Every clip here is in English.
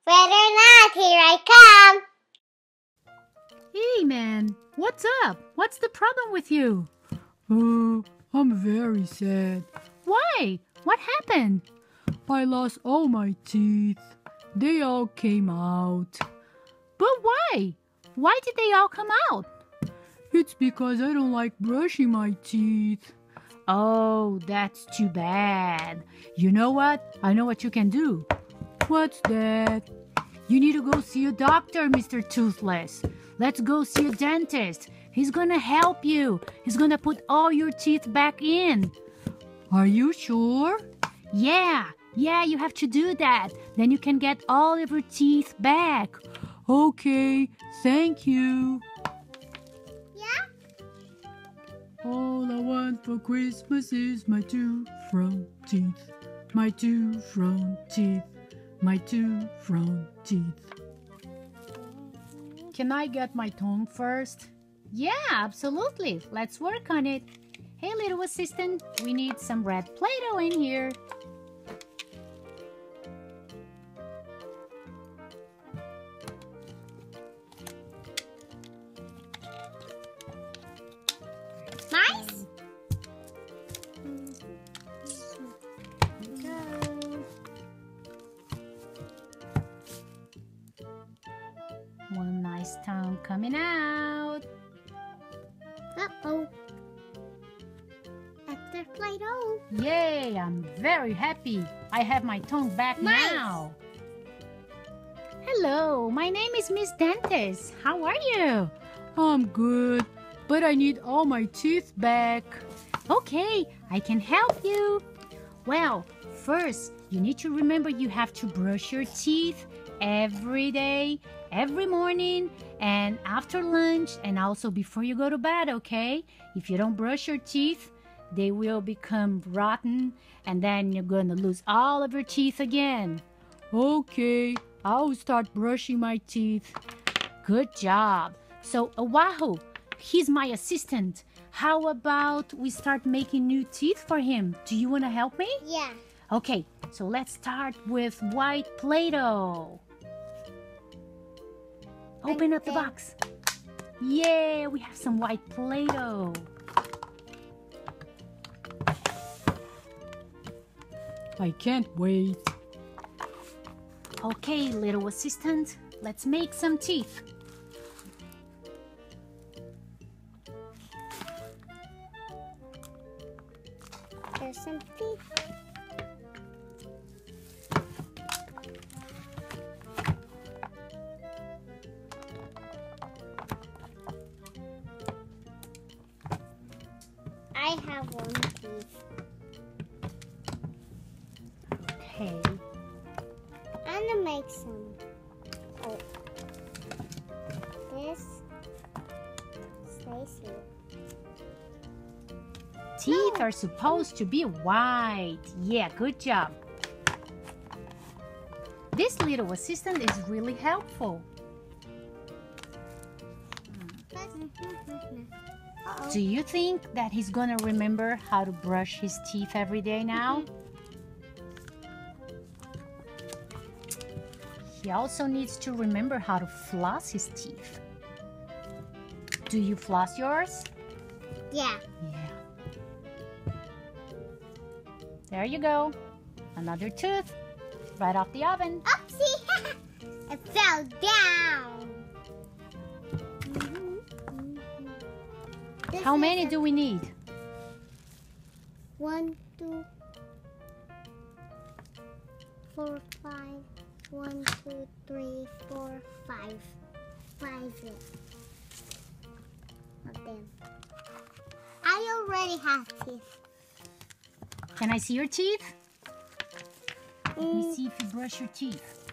Better not, here I come. Hey man, what's up? What's the problem with you? Oh, I'm very sad. Why? What happened? I lost all my teeth. They all came out. But why? Why did they all come out? It's because I don't like brushing my teeth. Oh, that's too bad. You know what? I know what you can do. What's that? You need to go see a doctor, Mr. Toothless. Let's go see a dentist. He's gonna help you. He's gonna put all your teeth back in. Are you sure? Yeah, you have to do that. Then you can get all of your teeth back. Okay, thank you. Yeah? All I want for Christmas is my two front teeth. My two front teeth. My two front teeth. Can I get my tongue first? Yeah, absolutely. Let's work on it. Hey, little assistant, we need some red Play-Doh in here. Nice? One nice tongue coming out. Uh-oh. Extra Play-Doh. Yay, I'm very happy. I have my tongue back now. Hello, my name is Miss Dentist. How are you? I'm good, but I need all my teeth back. Okay, I can help you. Well, first, you need to remember you have to brush your teeth every day, every morning, and after lunch, and also before you go to bed, okay? If you don't brush your teeth, they will become rotten, and then you're gonna lose all of your teeth again. Okay, I'll start brushing my teeth. Good job. So, Oahu, he's my assistant. How about we start making new teeth for him? Do you want to help me? Yeah. Okay, so let's start with white Play-Doh. Open up the box. Yeah, we have some white Play-Doh. I can't wait. Okay, little assistant, let's make some teeth. There's some teeth. I have one teeth. Okay. I'm gonna make some. Oh. This stays here. Teeth are supposed to be white. Yeah, good job. This little assistant is really helpful. Do you think that he's gonna remember how to brush his teeth every day now? He also needs to remember how to floss his teeth. Do you floss yours? Yeah. Yeah. There you go. Another tooth right off the oven. Oopsie! It fell down. How many do we need? 1, 2, 4, 5. 1, 2, 3, 4, 5. 5 of them. I already have teeth. Can I see your teeth? Let me see if you brush your teeth.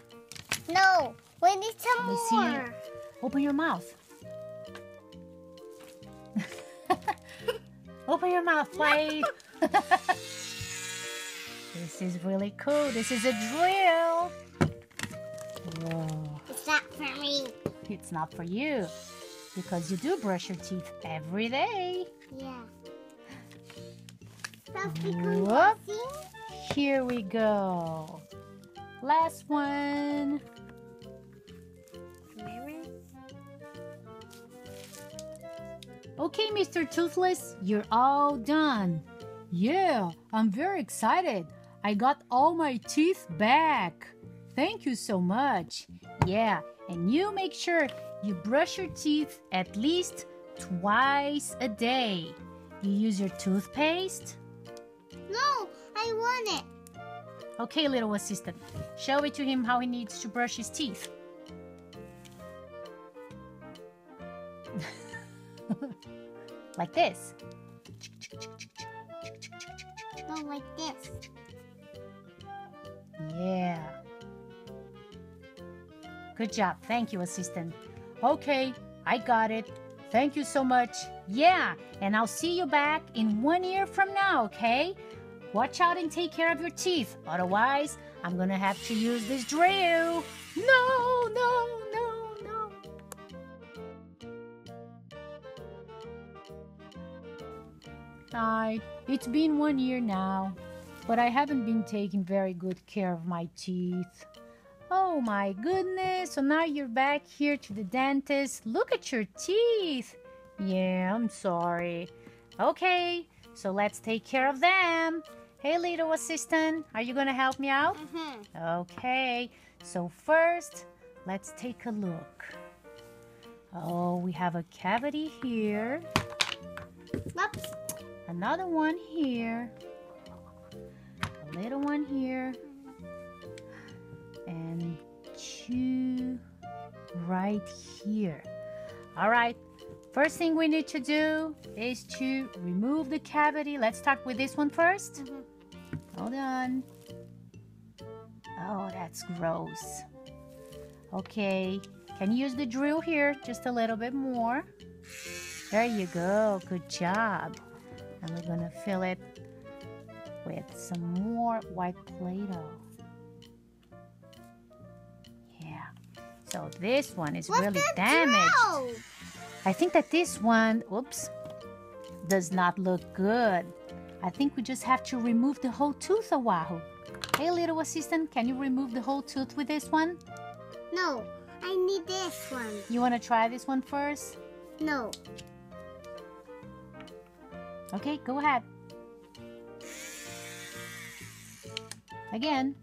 No, we need some Let me see. more. Open your mouth. Open your mouth, Wade. This is really cool. This is a drill. Whoa. It's not for me. It's not for you because you do brush your teeth every day. Yeah. Whoop. Here we go. Last one. Okay, Mr. Toothless, you're all done. Yeah, I'm very excited. I got all my teeth back. Thank you so much. Yeah, and you make sure you brush your teeth at least twice a day. You use your toothpaste? No, I want it. Okay, little assistant. Show it to him how he needs to brush his teeth. Like this. No, like this. Yeah. Good job. Thank you, assistant. Okay, I got it. Thank you so much. Yeah, and I'll see you back in 1 year from now, okay? Watch out and take care of your teeth. Otherwise, I'm gonna have to use this drill. No, no, no, no. Hi, it's been 1 year now, but I haven't been taking very good care of my teeth. Oh my goodness, so now you're back here to the dentist. Look at your teeth. Yeah, I'm sorry. Okay, so let's take care of them. Hey, little assistant, are you gonna help me out? Okay, so first, let's take a look. Oh, we have a cavity here. Whoops. Another one here. A little one here. And 2 right here. All right, first thing we need to do is to remove the cavity. Let's start with this one first. Hold on. Oh, that's gross. Okay, can you use the drill here just a little bit more? There you go, good job. And we're gonna fill it with some more white Play-Doh. Yeah, so this one is really damaged. Drill? I think that this one, oops, does not look good. I think we just have to remove the whole tooth, Oahu. Hey, little assistant, can you remove the whole tooth with this one? No, I need this one. You want to try this one first? No. Okay, go ahead. Again.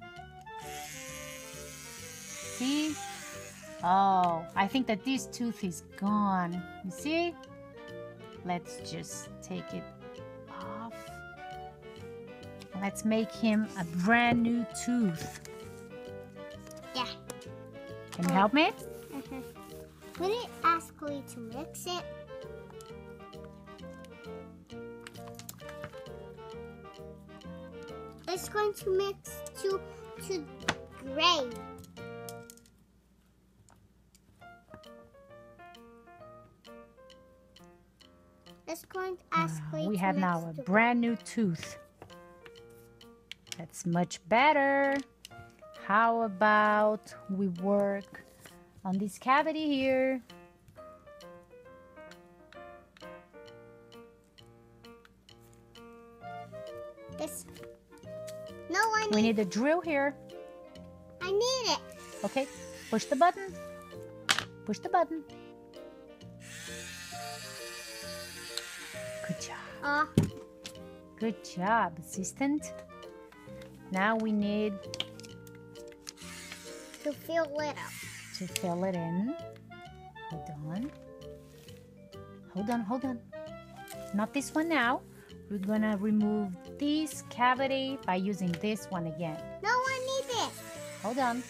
See? Oh, I think that this tooth is gone. You see? Let's just take it off. Let's make him a brand new tooth. Yeah. Can you help me? Would it ask you to mix it? It's going to mix to gray. It's going to ask you We to have mix now a to- brand new tooth. That's much better. How about we work on this cavity here? This. No, We need a drill here. I need it. Okay, push the button. Push the button. Good job. Good job, assistant. Now we need To fill it up. to fill it in. Hold on. Hold on, hold on. Not this one now. We're gonna remove this cavity by using this one again. No, I need it. Hold on.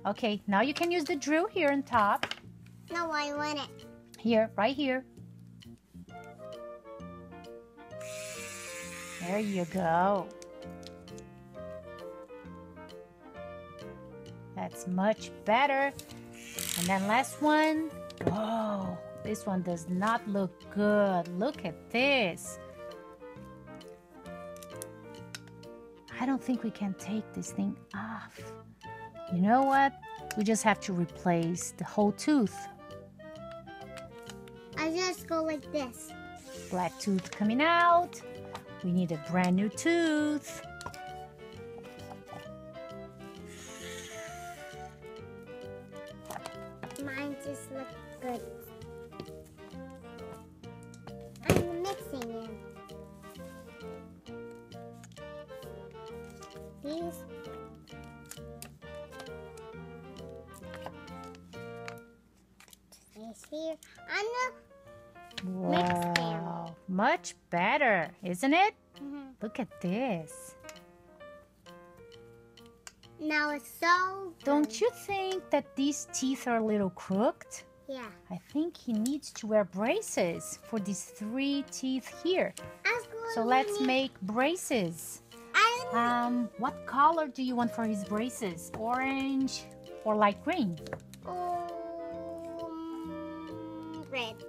Okay, now you can use the drill here on top. No, I want it. Here, right here. There you go. That's much better. And then last one. Whoa, this one does not look good. Look at this. I don't think we can take this thing off. You know what? We just have to replace the whole tooth. I just go like this. Black tooth coming out. We need a brand new tooth. Mine just look good. these. This here. Mix them. Wow, much better, isn't it? Mhm. Look at this. Now it's so good. Don't you think that these teeth are a little crooked? Yeah. I think he needs to wear braces for these 3 teeth here. So let's make braces. What color do you want for his braces? Orange or light green? Red.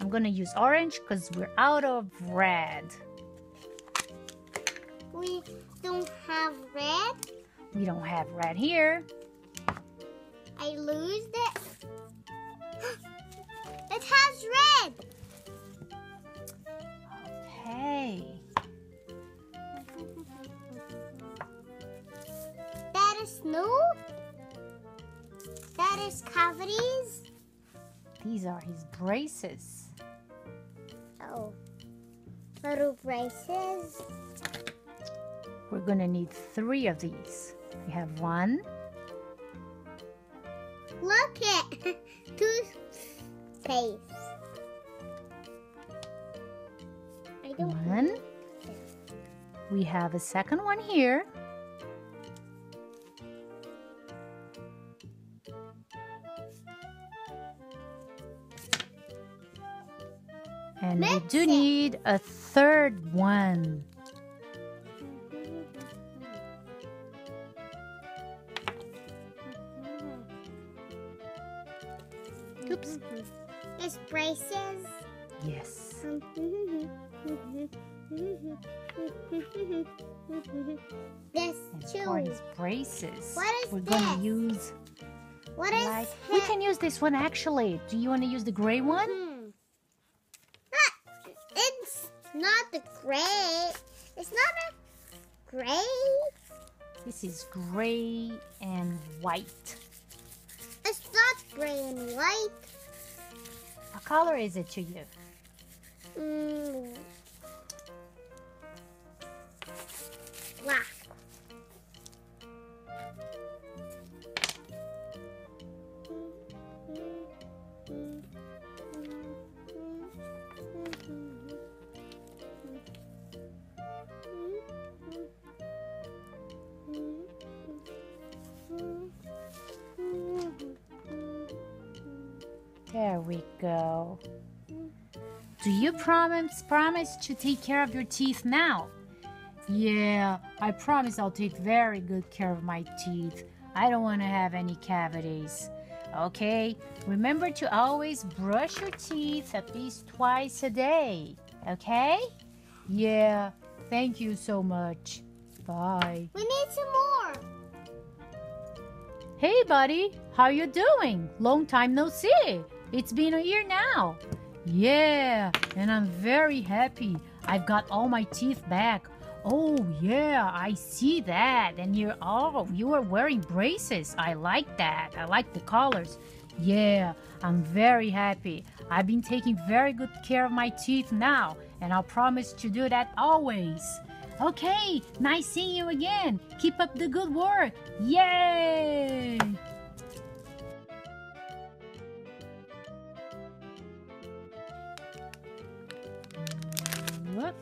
I'm gonna use orange because we're out of red. We don't have red. We don't have red here. I lose it. It has red. Okay. That is new. That is cavities. These are his braces. Oh, little braces. We're gonna need 3 of these. We have 1, Look it. Toothpaste. I don't. 1. We have a second one here. And we Mix do it. need a third one. Oops. It's braces. Yes. This And too. for his braces, What is we're gonna this? use What is like we can use this one actually. Do you want to use the gray one? It's not the gray. It's not a gray. This is gray and white. It's not gray and white. What color is it to you? Black. There we go. Do you promise to take care of your teeth now? Yeah, I promise I'll take very good care of my teeth. I don't want to have any cavities. Okay, remember to always brush your teeth at least twice a day. Okay? Yeah, thank you so much. Bye. We need some more. Hey buddy, how you doing? Long time no see. It's been a year now. Yeah, and I'm very happy. I've got all my teeth back. Oh yeah, I see that. And you are wearing braces. I like that. I like the colors. Yeah, I'm very happy. I've been taking very good care of my teeth now, and I'll promise to do that always. Okay, nice seeing you again. Keep up the good work. Yay! Look.